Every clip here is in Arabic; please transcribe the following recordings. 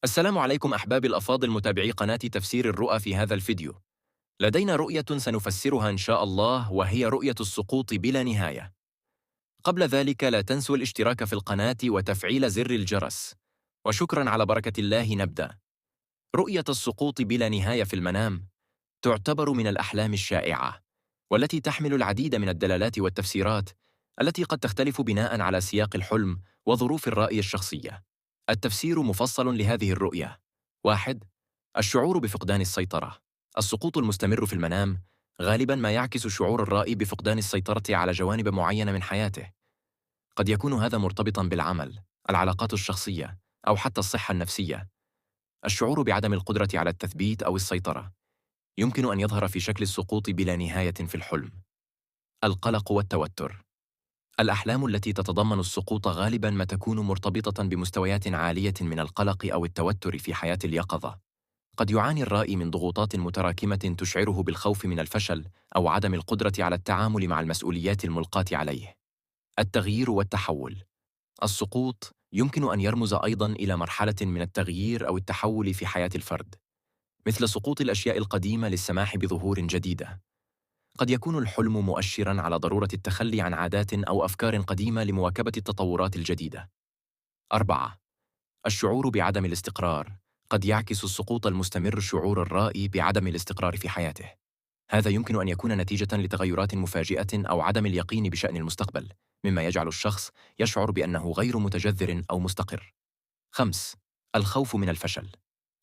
السلام عليكم أحبابي الأفاضل متابعي قناة تفسير الرؤى. في هذا الفيديو لدينا رؤية سنفسرها إن شاء الله، وهي رؤية السقوط بلا نهاية. قبل ذلك لا تنسوا الاشتراك في القناة وتفعيل زر الجرس، وشكرا على بركة الله. نبدأ. رؤية السقوط بلا نهاية في المنام تعتبر من الأحلام الشائعة، والتي تحمل العديد من الدلالات والتفسيرات التي قد تختلف بناء على سياق الحلم وظروف الرأي الشخصية. التفسير مفصل لهذه الرؤية. 1. الشعور بفقدان السيطرة. السقوط المستمر في المنام غالباً ما يعكس شعور الرائي بفقدان السيطرة على جوانب معينة من حياته. قد يكون هذا مرتبطاً بالعمل، العلاقات الشخصية، أو حتى الصحة النفسية. الشعور بعدم القدرة على التثبيت أو السيطرة يمكن أن يظهر في شكل السقوط بلا نهاية في الحلم. القلق والتوتر. الأحلام التي تتضمن السقوط غالباً ما تكون مرتبطة بمستويات عالية من القلق أو التوتر في حياة اليقظة. قد يعاني الرائي من ضغوطات متراكمة تشعره بالخوف من الفشل أو عدم القدرة على التعامل مع المسؤوليات الملقاة عليه. التغيير والتحول. السقوط يمكن أن يرمز أيضاً إلى مرحلة من التغيير أو التحول في حياة الفرد، مثل سقوط الأشياء القديمة للسماح بظهور جديدة. قد يكون الحلم مؤشراً على ضرورة التخلي عن عادات أو أفكار قديمة لمواكبة التطورات الجديدة. 4. الشعور بعدم الاستقرار. قد يعكس السقوط المستمر شعور الرائي بعدم الاستقرار في حياته. هذا يمكن أن يكون نتيجة لتغيرات مفاجئة أو عدم اليقين بشأن المستقبل، مما يجعل الشخص يشعر بأنه غير متجذر أو مستقر. 5. الخوف من الفشل.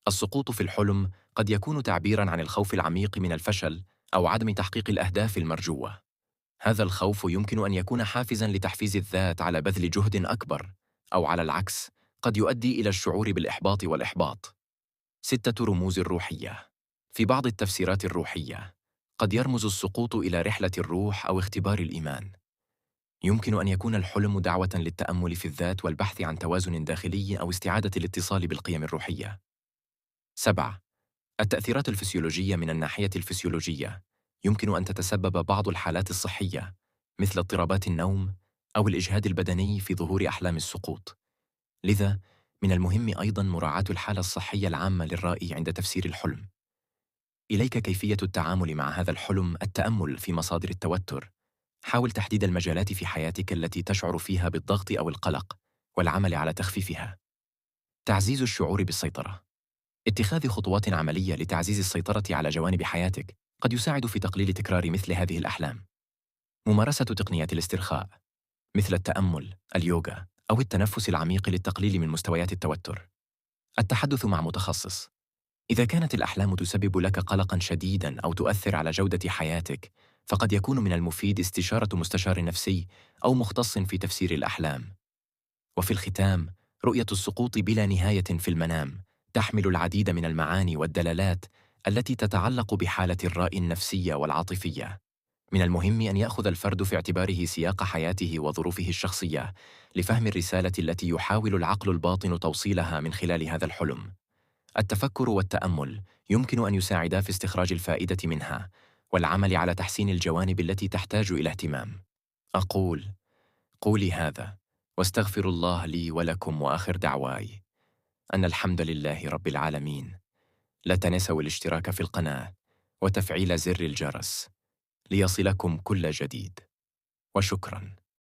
السقوط في الحلم قد يكون تعبيراً عن الخوف العميق من الفشل أو عدم تحقيق الأهداف المرجوة. هذا الخوف يمكن أن يكون حافزاً لتحفيز الذات على بذل جهد أكبر، أو على العكس قد يؤدي إلى الشعور بالإحباط والإحباط. 6. رموز الروحية. في بعض التفسيرات الروحية قد يرمز السقوط إلى رحلة الروح أو اختبار الإيمان. يمكن أن يكون الحلم دعوة للتأمل في الذات والبحث عن توازن داخلي أو استعادة الاتصال بالقيم الروحية. 7. التأثيرات الفسيولوجية. من الناحية الفسيولوجية يمكن أن تتسبب بعض الحالات الصحية، مثل اضطرابات النوم أو الإجهاد البدني، في ظهور أحلام السقوط. لذا من المهم أيضاً مراعاة الحالة الصحية العامة للرائي عند تفسير الحلم. إليك كيفية التعامل مع هذا الحلم: التأمل في مصادر التوتر. حاول تحديد المجالات في حياتك التي تشعر فيها بالضغط أو القلق، والعمل على تخفيفها. تعزيز الشعور بالسيطرة. اتخاذ خطوات عملية لتعزيز السيطرة على جوانب حياتك قد يساعد في تقليل تكرار مثل هذه الأحلام. ممارسة تقنيات الاسترخاء، مثل التأمل، اليوغا، أو التنفس العميق للتقليل من مستويات التوتر. التحدث مع متخصص. إذا كانت الأحلام تسبب لك قلقاً شديداً أو تؤثر على جودة حياتك، فقد يكون من المفيد استشارة مستشار نفسي أو مختص في تفسير الأحلام. وفي الختام، رؤية السقوط بلا نهاية في المنام تحمل العديد من المعاني والدلالات التي تتعلق بحالة الرأي النفسية والعاطفية. من المهم أن يأخذ الفرد في اعتباره سياق حياته وظروفه الشخصية لفهم الرسالة التي يحاول العقل الباطن توصيلها من خلال هذا الحلم. التفكر والتأمل يمكن أن يساعدا في استخراج الفائدة منها والعمل على تحسين الجوانب التي تحتاج إلى اهتمام. أقول: قولي هذا واستغفر الله لي ولكم، وآخر دعواي أن الحمد لله رب العالمين. لا تنسوا الاشتراك في القناة وتفعيل زر الجرس ليصلكم كل جديد، وشكراً.